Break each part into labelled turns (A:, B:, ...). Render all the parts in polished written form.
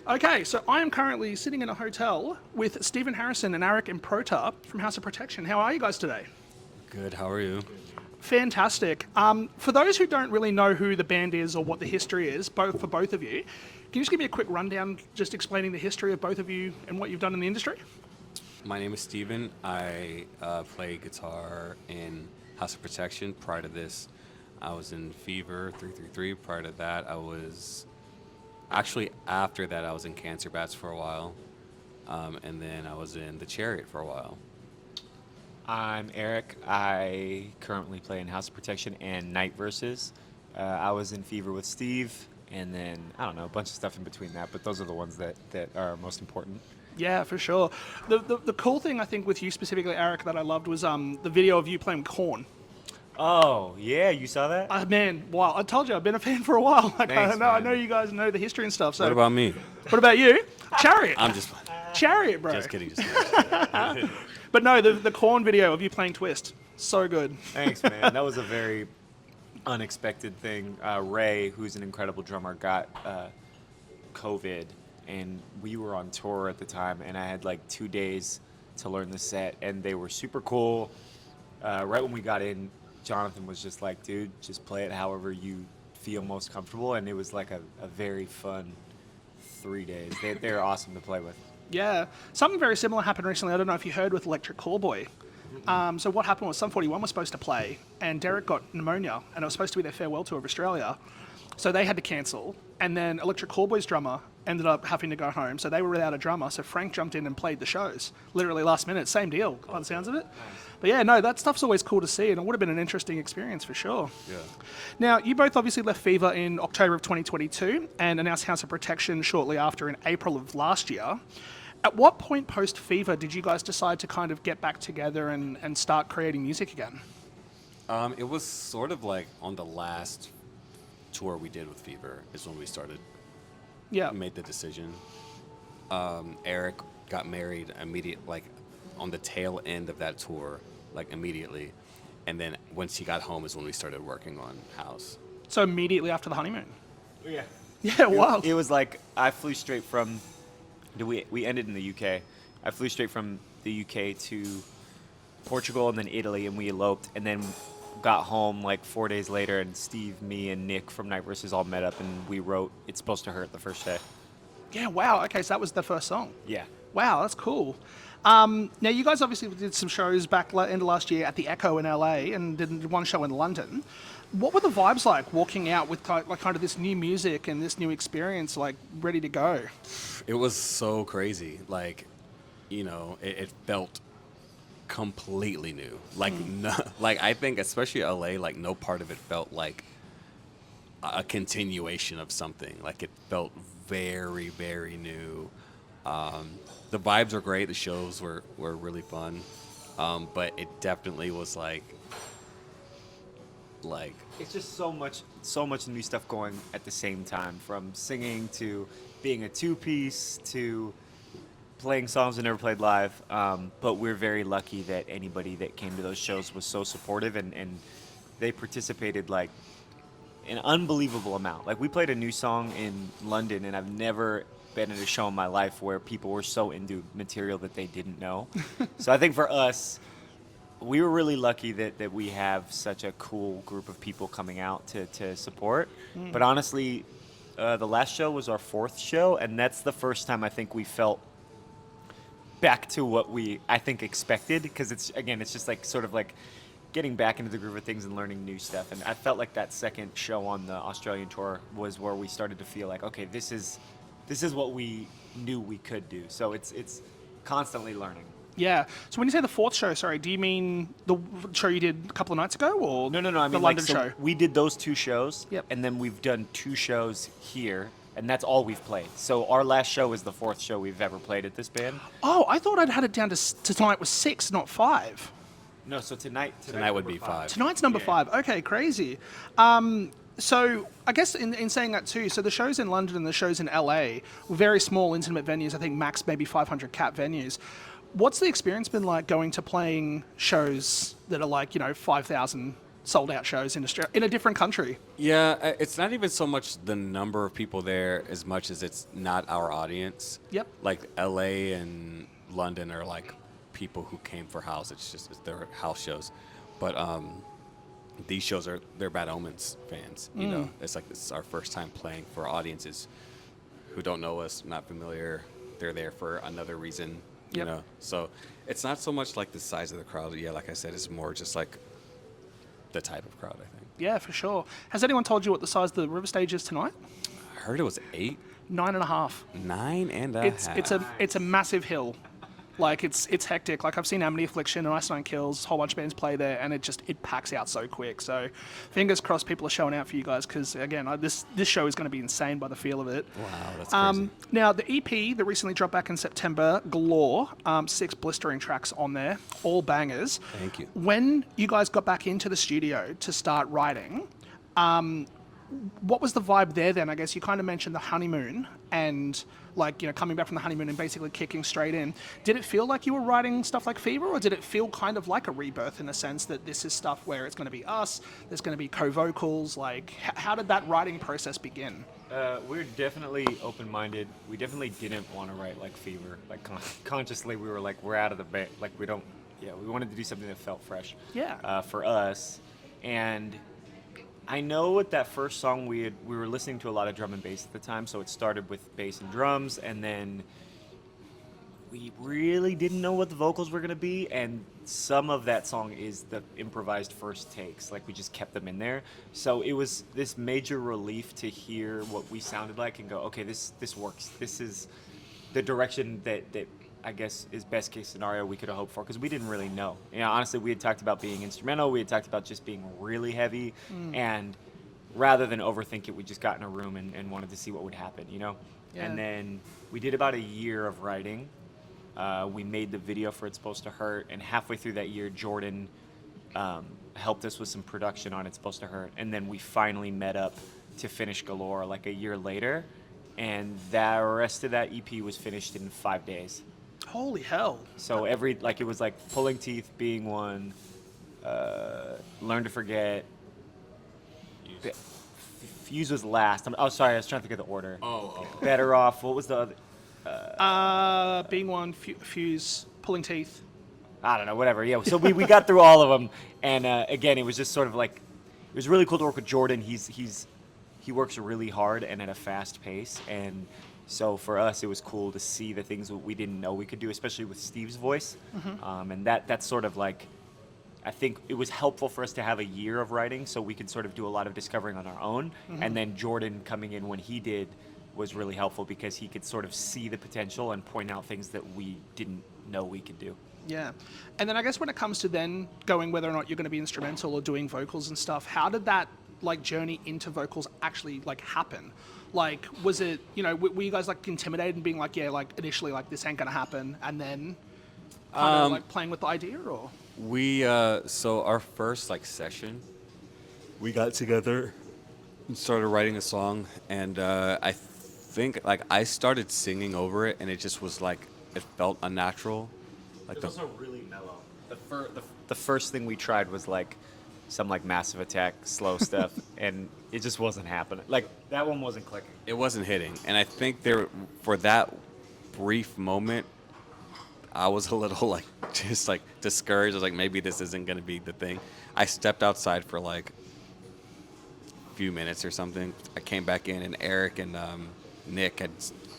A: Okay, so I am currently sitting in a hotel with Stephen Harrison and Aric Improta from House of Protection. How are you guys today?
B: Good, how are you?
A: Fantastic. For those who don't really know who the band is or what the history is, for both of you, can you just give me a quick rundown, just explaining the history of both of you and what you've done in the industry?
B: My name is Steven. I play guitar in House of Protection. Prior to this, I was in Fever 333. Prior to that, after that, I was in Cancer Bats for a while. And then I was in The Chariot for a while.
C: I'm Aric. I currently play in House of Protection and Night Versus. I was in Fever with Steve, and then, I don't know, a bunch of stuff in between that, but those are the ones that are most important.
A: Yeah, for sure. The cool thing, I think, with you specifically, Aric, that I loved was the video of you playing Korn.
C: Oh, yeah, you saw that?
A: Man, wow. I told you, I've been a fan for a while.
C: Thanks,
A: I
C: man.
A: know you guys know the history and stuff. So
B: What about me?
A: What about you? Chariot.
B: I'm just
A: Chariot, bro.
B: just kidding. Just kidding.
A: But no, the Korn video of you playing Twist, so good.
C: Thanks, man. That was a very unexpected thing. Ray, who's an incredible drummer, got COVID, and we were on tour at the time, and I had like 2 days to learn the set, and they were super cool. Right when we got in, Jonathan was just like, dude, just play it however you feel most comfortable, and it was like a very fun 3 days. They're awesome to play with.
A: Yeah, something very similar happened recently. I don't know if you heard with Electric Callboy. So what happened was Sum 41 was supposed to play, and Derek got pneumonia, and it was supposed to be their farewell tour of Australia. So they had to cancel, and then Electric Callboy's drummer ended up having to go home, so they were without a drummer, so Frank jumped in and played the shows, literally last minute, same deal, by the sounds of it. But yeah, no, that stuff's always cool to see, and it would have been an interesting experience for sure.
B: Yeah.
A: Now, you both obviously left Fever in October of 2022, and announced House of Protection shortly after in April of last year. At what point post-Fever did you guys decide to kind of get back together and start creating music again?
B: It was sort of like on the last tour we did with Fever is when we made the decision. Aric got married on the tail end of that tour, like immediately. And then once he got home is when we started working on House.
A: So immediately after the honeymoon?
C: Yeah.
A: Yeah, wow.
C: It was like I flew straight from. We ended in the UK. I flew straight from the UK to Portugal and then Italy, and we eloped, and then got home like 4 days later, and Steve, me, and Nick from Night Versus all met up, and we wrote "It's Supposed to Hurt" the first day.
A: Yeah, wow. Okay, so that was the first song.
C: Yeah.
A: Wow, that's cool. Now, you guys obviously did some shows back end of last year at the Echo in LA and did one show in London. What were the vibes like walking out with kind of this new music and this new experience, like ready to go?
B: It was so crazy. Like, it felt completely new. Like, I think especially LA, like no part of it felt like a continuation of something. Like it felt very, very new. The vibes were great. The shows were really fun. But it definitely was like
C: It's just so much new stuff going at the same time, from singing to being a two-piece to playing songs we never played live. But we're very lucky that anybody that came to those shows was so supportive, and they participated like an unbelievable amount. Like we played a new song in London, and I've never been at a show in my life where people were so into material that they didn't know. So I think for us, we were really lucky that we have such a cool group of people coming out to support. But honestly, the last show was our fourth show, and that's the first time I think we felt back to what I think expected, because it's just like sort of like getting back into the groove of things and learning new stuff. And I felt like that second show on the Australian tour was where we started to feel like, okay, this is what we knew we could do. So it's constantly learning.
A: Yeah. So when you say the fourth show, sorry, do you mean the show you did a couple of nights ago, or
C: No. I mean,
A: the London
C: so
A: show?
C: we did those two shows,
A: Yep.
C: and then we've done 2 shows here, and that's all we've played. So our last show is the 4th show we've ever played at this band.
A: Oh, I thought I'd had it down to tonight was 6, not 5.
C: No, so tonight
B: would be 5.
A: Tonight's number 5. Okay, crazy. So I guess in saying that too, so the shows in London and the shows in LA were very small, intimate venues. I think max maybe 500 cap venues. What's the experience been like going to playing shows that are like 5,000 sold out shows in Australia, in a different country.
B: Yeah, it's not even so much the number of people there as much as it's not our audience.
A: Yep.
B: Like LA and London are like people who came for house. It's their house shows. But these shows they're Bad Omens fans. You know, it's like this is our first time playing for audiences who don't know us, not familiar. They're there for another reason. You
A: Yep.
B: know, so it's not so much like the size of the crowd. Yeah, like I said, it's more just like the type of crowd, I think.
A: Yeah, for sure. Has anyone told you what the size of the Riverstage is tonight?
B: I heard it was 8,
A: 9.5.
B: 9.5.
A: It's a massive hill. Like it's hectic. Like I've seen Amity Affliction and Ice Nine Kills, a whole bunch of bands play there, and it packs out so quick. So, fingers crossed, people are showing out for you guys because again, this show is going to be insane by the feel of it.
B: Wow, that's crazy.
A: Now the EP that recently dropped back in September, Galore, 6 blistering tracks on there, all bangers.
B: Thank you.
A: When you guys got back into the studio to start writing, what was the vibe there then? I guess you kind of mentioned the honeymoon and like, you know, coming back from the honeymoon and basically kicking straight in. Did it feel like you were writing stuff like Fever, or did it feel kind of like a rebirth in a sense that this is stuff where it's going to be us, there's going to be co-vocals? Like, how did that writing process begin?
C: We're definitely open-minded. We definitely didn't want to write like Fever. Like consciously, we were like, we're out of the band. Like we don't. Yeah, we wanted to do something that felt fresh.
A: Yeah.
C: For us, and I know with that first song we were listening to a lot of drum and bass at the time, so it started with bass and drums, and then we really didn't know what the vocals were going to be, and some of that song is the improvised first takes. Like we just kept them in there. So it was this major relief to hear what we sounded like and go, okay, this works. This is the direction that I guess is best case scenario we could have hoped for, because we didn't really know. You know, honestly, we had talked about being instrumental. We had talked about just being really heavy, and rather than overthink it, we just got in a room and wanted to see what would happen, you know?
A: Yeah.
C: And then we did about a year of writing. We made the video for It's Supposed to Hurt, and halfway through that year, Jordan helped us with some production on It's Supposed to Hurt, and then we finally met up to finish Galore like a year later, and the rest of that EP was finished in 5 days.
A: Holy hell.
C: So it was like Pulling Teeth being one, Learn to Forget. Fuse was last. Sorry, I was trying to think of the order. Better Off. What was the other?
A: Being one, Fuse, Pulling Teeth.
C: I don't know, whatever. Yeah, so we got through all of them, and again, it was just sort of like, it was really cool to work with Jordan. He works really hard and at a fast pace, and so for us, it was cool to see the things that we didn't know we could do, especially with Steve's voice, and that's sort of like, I think it was helpful for us to have a year of writing so we could sort of do a lot of discovering on our own, and then Jordan coming in when he did was really helpful because he could sort of see the potential and point out things that we didn't know we could do.
A: Yeah. And then I guess when it comes to then going whether or not you're going to be instrumental or doing vocals and stuff, how did that like journey into vocals actually like happen? Like, was it, you know, were you guys like intimidated and being like, yeah, like initially like this ain't going to happen, and then kind of like playing with the idea, or?
B: We so our first like session, we got together and started writing a song, and I think like I started singing over it, and it just was like it felt unnatural. Like
C: It was also really mellow. The first thing we tried was like some like Massive Attack slow stuff, and it just wasn't happening. Like that one wasn't clicking.
B: it wasn't hitting, and I think there for that brief moment, I was a little like just like discouraged. I was like, maybe this isn't gonna be the thing. I stepped outside for like a few minutes or something. I came back in, and Aric and Nick had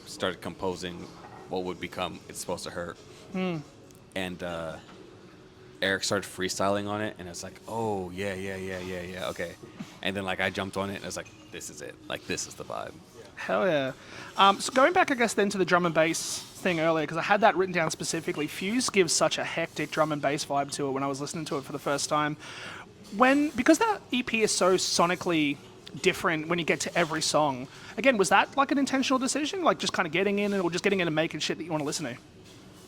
B: started composing what would become It's Supposed to Hurt. And Aric started freestyling on it, and it's like, oh, yeah, okay. And then, like, I jumped on it, and I was like, this is it. Like, this is the vibe.
A: Hell yeah. So going back, I guess, then to the drum and bass thing earlier, because I had that written down specifically. Fuse gives such a hectic drum and bass vibe to it when I was listening to it for the first time. Because that EP is so sonically different when you get to every song, again, was that like an intentional decision? Like just kind of getting in or just getting in and making shit that you want to listen to?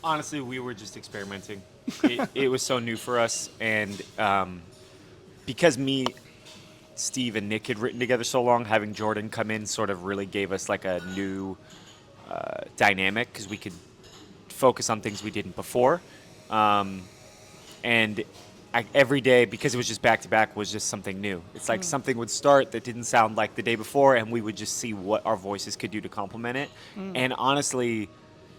C: Honestly, we were just experimenting. It was so new for us, and because me, Steve, and Nick had written together so long, having Jordan come in sort of really gave us like a new dynamic, because we could focus on things we didn't before. And every day, because it was just back to back, was just something new. It's like something would start that didn't sound like the day before, and we would just see what our voices could do to complement it. And honestly,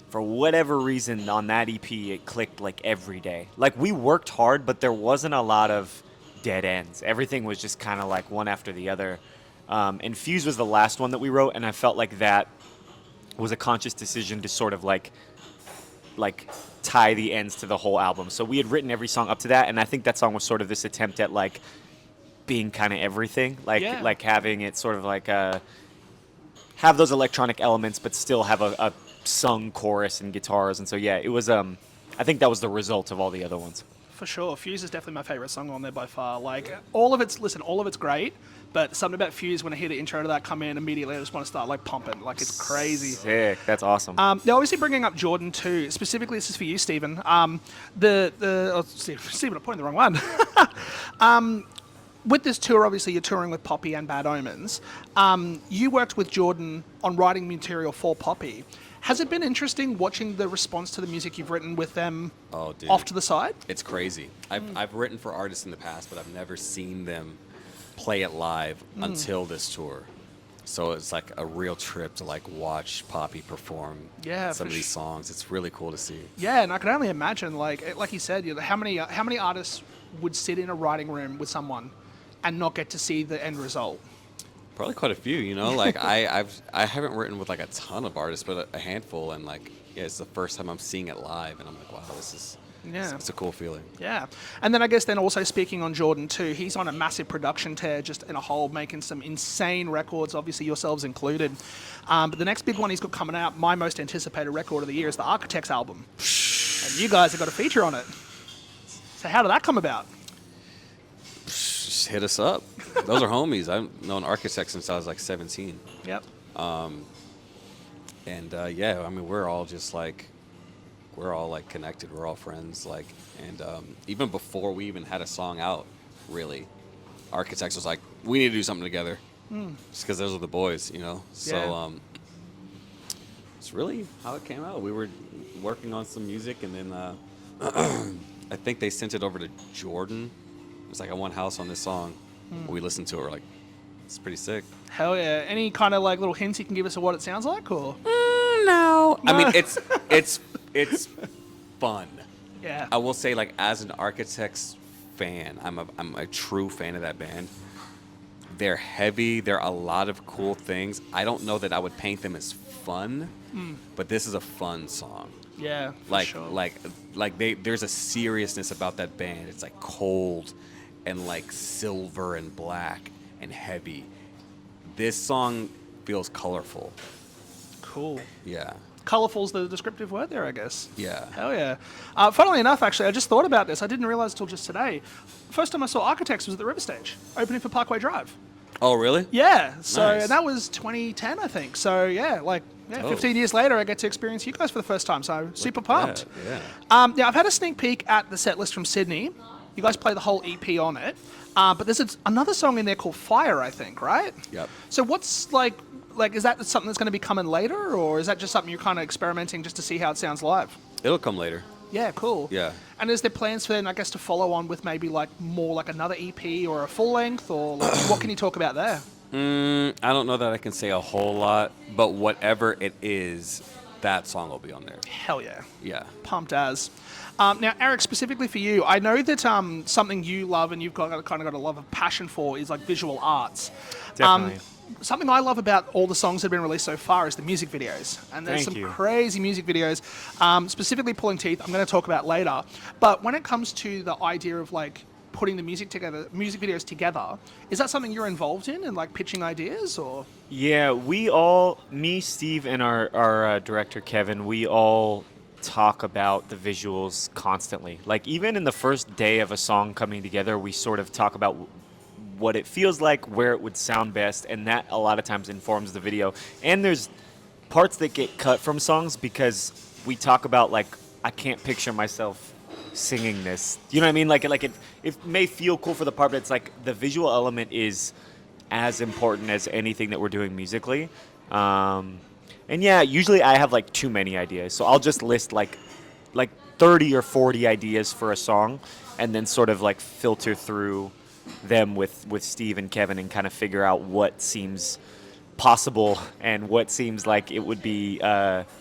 C: for whatever reason on that EP, it clicked like every day. Like we worked hard, but there wasn't a lot of dead ends. Everything was just kind of like one after the other. And Fuse was the last one that we wrote, and I felt like that was a conscious decision to sort of like tie the ends to the whole album. So we had written every song up to that, and I think that song was sort of this attempt at like being kind of everything, like having it sort of like have those electronic elements, but still have a sung chorus and guitars. And so yeah, it was I think that was the result of all the other ones.
A: For sure, Fuse is definitely my favorite song on there by far. Like all of it's great, but something about Fuse, when I hear the intro to that come in, immediately I just want to start like pumping. Like it's crazy.
C: Sick. That's awesome.
A: Now, obviously bringing up Jordan too. Specifically, this is for you, Stephen. Stephen, I'm pointing the wrong one. With this tour, obviously you're touring with Poppy and Bad Omens. You worked with Jordan on writing material for Poppy. Has it been interesting watching the response to the music you've written with them off to the side?
B: It's crazy. I've written for artists in the past, but I've never seen them play it live until this tour. So it's like a real trip to like watch Poppy perform some of these songs. It's really cool to see.
A: Yeah, and I can only imagine, like you said, how many artists would sit in a writing room with someone and not get to see the end result?
B: Probably quite a few, you know. Like I haven't written with like a ton of artists, but a handful, and like it's the first time I'm seeing it live, and I'm like, wow, this is it's a cool feeling.
A: Yeah, and then I guess then also speaking on Jordan too, he's on a massive production tear, just in a whole, making some insane records, obviously yourselves included. But the next big one he's got coming out, my most anticipated record of the year, is the Architects album, and you guys have got a feature on it. So how did that come about?
B: Just hit us up. Those are homies. I've known Architects since I was like 17.
A: Yep.
B: And yeah, I mean, we're all like connected. We're all friends. Like, and even before we even had a song out, really, Architects was like, we need to do something together. Just because those are the boys, you know. So it's really how it came out. We were working on some music, and then I think they sent it over to Jordan. It was like, I want house on this song. We listened to it, we're like, it's pretty sick.
A: Hell yeah. Any kind of like little hints you can give us of what it sounds like, or?
B: No. I mean, it's fun.
A: Yeah.
B: I will say, like, as an Architects fan, I'm a true fan of that band. They're heavy. They're a lot of cool things. I don't know that I would paint them as fun, but this is a fun song.
A: Yeah, for
B: Like,
A: sure.
B: like there's a seriousness about that band. It's like cold and like silver and black and heavy. This song feels colorful.
A: Cool.
B: Yeah.
A: Colourful's the descriptive word there, I guess.
B: Yeah.
A: Hell yeah. Funnily enough, actually, I just thought about this. I didn't realise until just today. First time I saw Architects was at the Riverstage, opening for Parkway Drive.
B: Oh, really?
A: Yeah. So
B: Nice.
A: and that was 2010, I think. So yeah, like 15 years later, I get to experience you guys for the first time. So super pumped.
B: Yeah.
A: Yeah, I've had a sneak peek at the set list from Sydney. You guys play the whole EP on it. But there's another song in there called Fire, I think, right?
B: Yep.
A: So what's like, is that something that's going to be coming later, or is that just something you're kind of experimenting just to see how it sounds live?
B: It'll come later.
A: Yeah, cool.
B: Yeah.
A: And is there plans for then, I guess, to follow on with maybe like more like another EP or a full length, or like, what can you talk about there?
B: I don't know that I can say a whole lot, but whatever it is, that song will be on there.
A: Hell yeah.
B: Yeah.
A: Pumped as. Now, Aric, specifically for you, I know that something you love and you've got a love of passion for is like visual arts.
C: Definitely.
A: Something I love about all the songs that have been released so far is the music videos. And there's
C: Thank
A: some
C: you.
A: crazy music videos, specifically Pulling Teeth, I'm going to talk about later. But when it comes to the idea of like putting the music videos together, is that something you're involved in and like pitching ideas, or?
C: Yeah, we all, me, Steve, and our director, Kevin, we all talk about the visuals constantly. Like, even in the first day of a song coming together, we sort of talk about what it feels like, where it would sound best, and that a lot of times informs the video. And there's parts that get cut from songs because we talk about, like, I can't picture myself singing this. You know what I mean? Like it may feel cool for the part, but it's like the visual element is as important as anything that we're doing musically. And yeah, usually I have like too many ideas, so I'll just list like 30 or 40 ideas for a song, and then sort of like filter through them with Steve and Kevin and kind of figure out what seems possible and what seems like it would be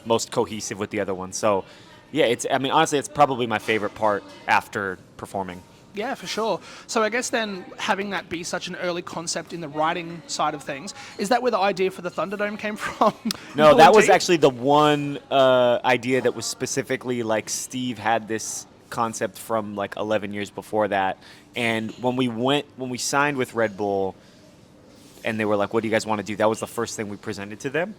C: most cohesive with the other one. So, yeah, honestly, it's probably my favorite part after performing.
A: Yeah, for sure. So I guess then having that be such an early concept in the writing side of things, is that where the idea for the Thunderdome came from?
C: No, that was actually the one idea that was specifically like Steve had this concept from like 11 years before that. And when we signed with Red Bull and they were like, what do you guys want to do? That was the first thing we presented to them.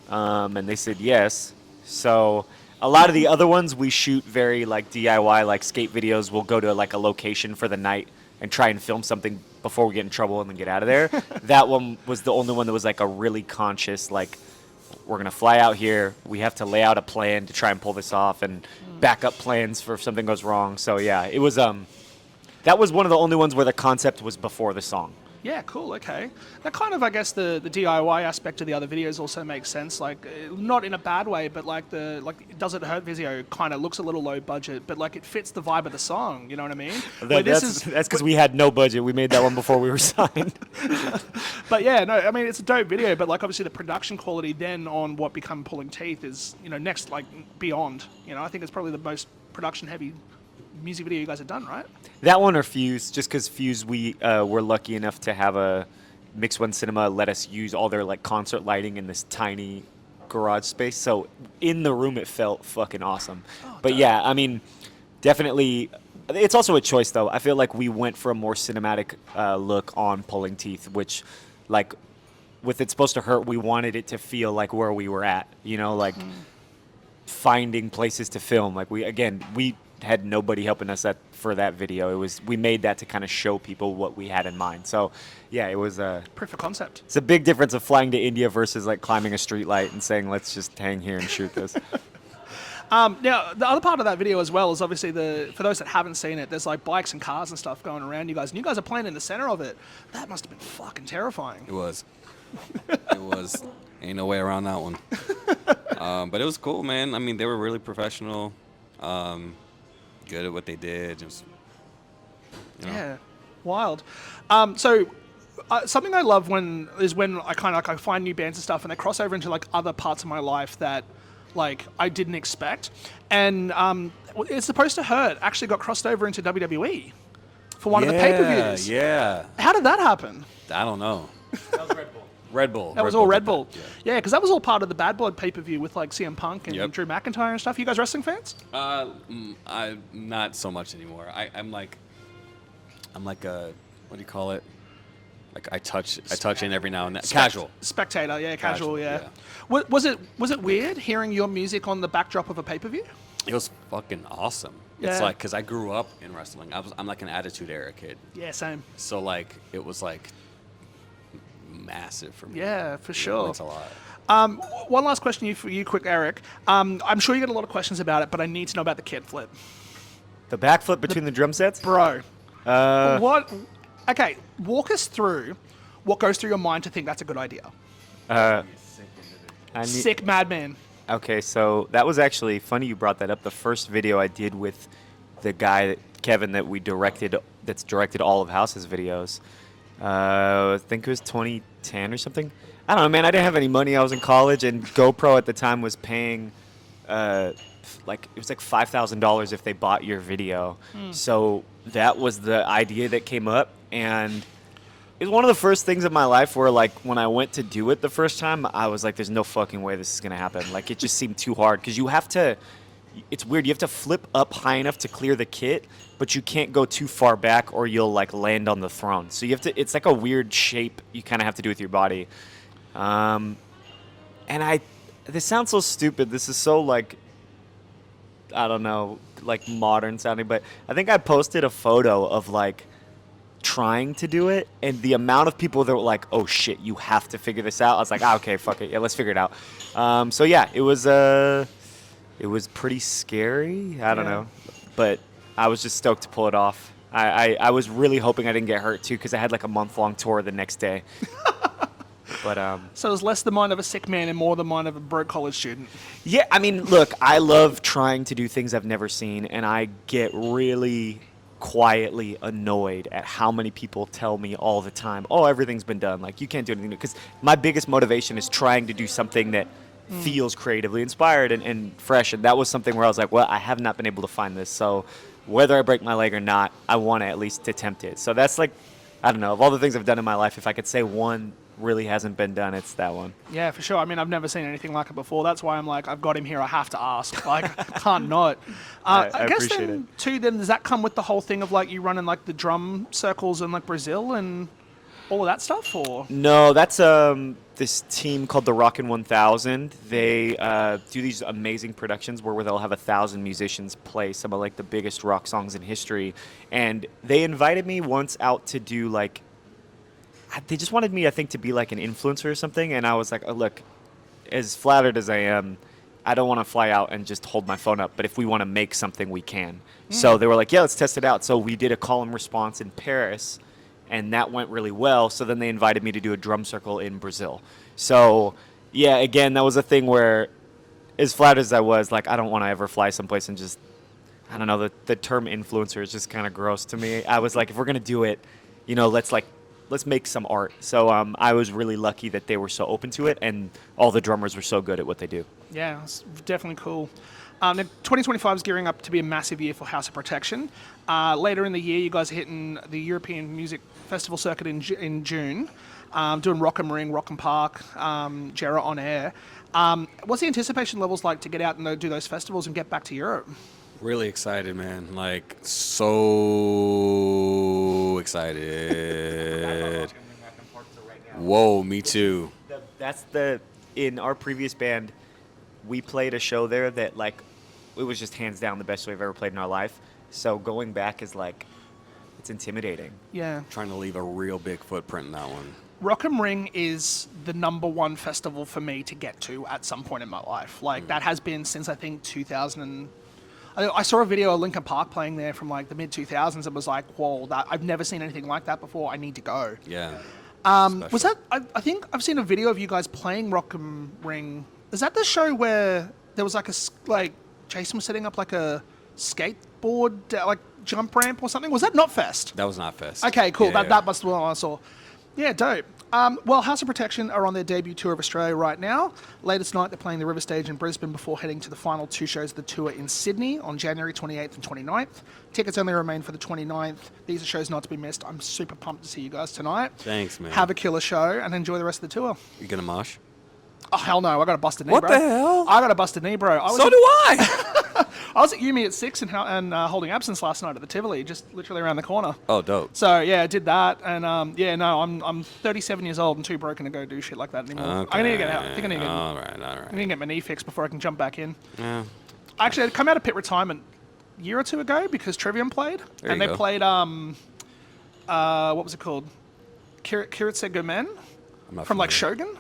C: And they said yes. So a lot of the other ones we shoot very like DIY, like skate videos. We'll go to like a location for the night and try and film something before we get in trouble and then get out of there. That one was the only one that was like a really conscious, like, we're going to fly out here. We have to lay out a plan to try and pull this off and backup plans for if something goes wrong. So yeah, it was that was one of the only ones where the concept was before the song.
A: Yeah, cool, okay. That kind of, I guess, the DIY aspect of the other videos also makes sense. Like, not in a bad way, but like Does It Hurt video kind of looks a little low budget, but like it fits the vibe of the song, you know what I mean?
C: That's because we had no budget. We made that one before we were signed.
A: But yeah, no, I mean, it's a dope video, but like obviously the production quality then on what become Pulling Teeth is, next, like, beyond. I think it's probably the most production heavy music video you guys have done, right?
C: That one or Fuse, just because Fuse, we were lucky enough to have a Mix One Cinema let us use all their like concert lighting in this tiny garage space. So in the room, it felt fucking awesome. But yeah, I mean, definitely, it's also a choice though. I feel like we went for a more cinematic look on Pulling Teeth, which, like, with It's Supposed to Hurt, we wanted it to feel like where we were at. Finding places to film. Like we had nobody helping us for that video. We made that to kind of show people what we had in mind. So yeah, it was
A: proof of concept.
C: It's a big difference of flying to India versus like climbing a street light and saying, let's just hang here and shoot this.
A: Now, the other part of that video as well is obviously for those that haven't seen it, there's like bikes and cars and stuff going around you guys, and you guys are playing in the center of it. That must have been fucking terrifying.
B: It was. Ain't no way around that one. But it was cool, man. I mean, they were really professional. Good at what they did. Just,
A: Yeah, wild. So something I love when I kind of like I find new bands and stuff, and they cross over into like other parts of my life that like I didn't expect. And It's Supposed to Hurt actually got crossed over into WWE for one of the pay-per-views.
B: Yeah.
A: How did that happen?
B: I don't know.
C: That was Red Bull.
B: Red Bull.
A: That was all Red Bull.
B: Yeah.
A: Yeah, because that was all part of the Bad Blood pay-per-view with like CM Punk and
B: Yep.
A: Drew McIntyre and stuff. You guys wrestling fans?
B: I'm not so much anymore. I'm like a, what do you call it? Like I touch in every now and then. Casual.
A: Spectator, yeah, casual, yeah.
B: yeah.
A: Was it weird hearing your music on the backdrop of a pay-per-view?
B: It was fucking awesome.
A: Yeah.
B: It's like, because I grew up in wrestling. I'm like an Attitude Era kid.
A: Yeah, same.
B: So like it was like massive for me.
A: Yeah, for sure.
B: It meant a lot.
A: One last question for you, quick, Aric. I'm sure you get a lot of questions about it, but I need to know about the Kitflip.
C: The backflip between the drum sets?
A: Bro. What? Okay, walk us through what goes through your mind to think that's a good idea. Sick madman.
C: Okay, so that was actually funny you brought that up. The first video I did with the guy, Kevin, that's directed all of House's videos. I think it was 2010 or something. I don't know, man. I didn't have any money. I was in college, and GoPro at the time was paying, it was like $5,000 if they bought your video. So that was the idea that came up, and it was one of the first things in my life where, like, when I went to do it the first time, I was like, there's no fucking way this is going to happen. Like, it just seemed too hard because you have to, it's weird. You have to flip up high enough to clear the kit, but you can't go too far back or you'll, like, land on the throne. So you have to, it's like a weird shape you kind of have to do with your body. This sounds so stupid. This is so, like, I don't know, like, modern sounding, but I think I posted a photo of, like, trying to do it, and the amount of people that were like, oh shit, you have to figure this out. I was like, okay, fuck it, yeah, let's figure it out. So yeah, it was pretty scary. I don't know, but I was just stoked to pull it off. I was really hoping I didn't get hurt too, because I had like a month-long tour the next day. But
A: So it was less the mind of a sick man and more the mind of a broke college student.
C: yeah, I mean, look, I love trying to do things I've never seen, and I get really quietly annoyed at how many people tell me all the time, oh, everything's been done, like you can't do anything new. Because my biggest motivation is trying to do something that feels creatively inspired and fresh, and that was something where I was like, well, I have not been able to find this, so whether I break my leg or not, I want to at least attempt it. So that's like, I don't know, of all the things I've done in my life, if I could say one really hasn't been done, it's that one.
A: Yeah, for sure. I mean, I've never seen anything like it before. That's why I'm like, I've got him here. I have to ask. Like, I can't not.
C: I
A: guess
C: appreciate
A: then, too, then does that come with the whole thing of like you running like the drum circles in like Brazil and all of that stuff, or?
C: No, that's this team called the Rockin' 1000. They do these amazing productions where they'll have 1,000 musicians play some of like the biggest rock songs in history. And they invited me once out to do like, they just wanted me, I think, to be like an influencer or something. And I was like, oh, look, as flattered as I am, I don't want to fly out and just hold my phone up. But if we want to make something, we can. So they were like, yeah, let's test it out. So we did a call and response in Paris, and that went really well. So then they invited me to do a drum circle in Brazil. So, yeah, again, that was a thing where, as flattered as I was, like, I don't want to ever fly someplace and just, I don't know, the term influencer is just kind of gross to me. I was like, if we're going to do it, you know, let's make some art. So I was really lucky that they were so open to it, and all the drummers were so good at what they do.
A: Yeah, it's definitely cool. Now 2025 is gearing up to be a massive year for House of Protection. Later in the year, you guys are hitting the European Music Festival circuit in June, doing Rock and Ring, Rock and Park, Jarrah on Air. What's the anticipation levels like to get out and do those festivals and get back to Europe?
B: Really excited, man. Like, so excited. Whoa, me too.
C: That's in our previous band, we played a show there that, like, it was just hands down the best show we've ever played in our life. So going back is, like, it's intimidating.
A: Yeah.
B: Trying to leave a real big footprint in that one.
A: Rock and Ring is the #1 festival for me to get to at some point in my life. Like, that has been since, I think, 2000. I saw a video of Linkin Park playing there from like the mid-2000s and was like, whoa, I've never seen anything like that before. I need to go.
B: Yeah.
A: Was that, I think I've seen a video of you guys playing Rock and Ring. Is that the show where there was like Jason was setting up like a skateboard, like jump ramp or something? Was that not Fest?
B: That was not Fest.
A: Okay, cool.
B: Yeah,
A: That must be what I saw. Yeah, dope. Well, House of Protection are on their debut tour of Australia right now. Later tonight, they're playing the Riverstage in Brisbane before heading to the final 2 shows of the tour in Sydney on January 28th and 29th. Tickets only remain for the 29th. These are shows not to be missed. I'm super pumped to see you guys tonight.
B: Thanks, man.
A: Have a killer show and enjoy the rest of the tour.
B: You gonna mosh?
A: Oh, hell no. I got a busted knee,
B: What
A: bro.
B: the hell?
A: I got a busted knee, bro.
B: So do I.
A: I was at Umi at 6 and holding absence last night at the Tivoli, just literally around the corner.
B: Oh, dope.
A: So yeah, I did that, and I'm 37 years old and too broken to go do shit like that anymore.
B: Okay.
A: I need to get out. I think I need to get,
B: All right.
A: I need to get my knee fixed before I can jump back in.
B: Yeah.
A: Actually, I'd come out of pit retirement a year or two ago because Trivium played,
B: There
A: and
B: you
A: they
B: go.
A: played what was it called? Kiritse Gomen
B: I'm not
A: from like
B: familiar.
A: Shogun.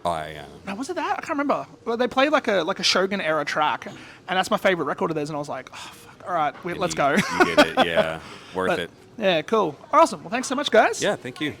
B: Oh, yeah.
A: No, was it that? I can't remember. Well, they played like a Shogun era track, and that's my favorite record of theirs. And I was like, oh, fuck, all right, let's go.
B: You get it. Yeah. Worth
A: But,
B: it.
A: yeah, cool, awesome. Well, thanks so much, guys.
B: Yeah. Thank you.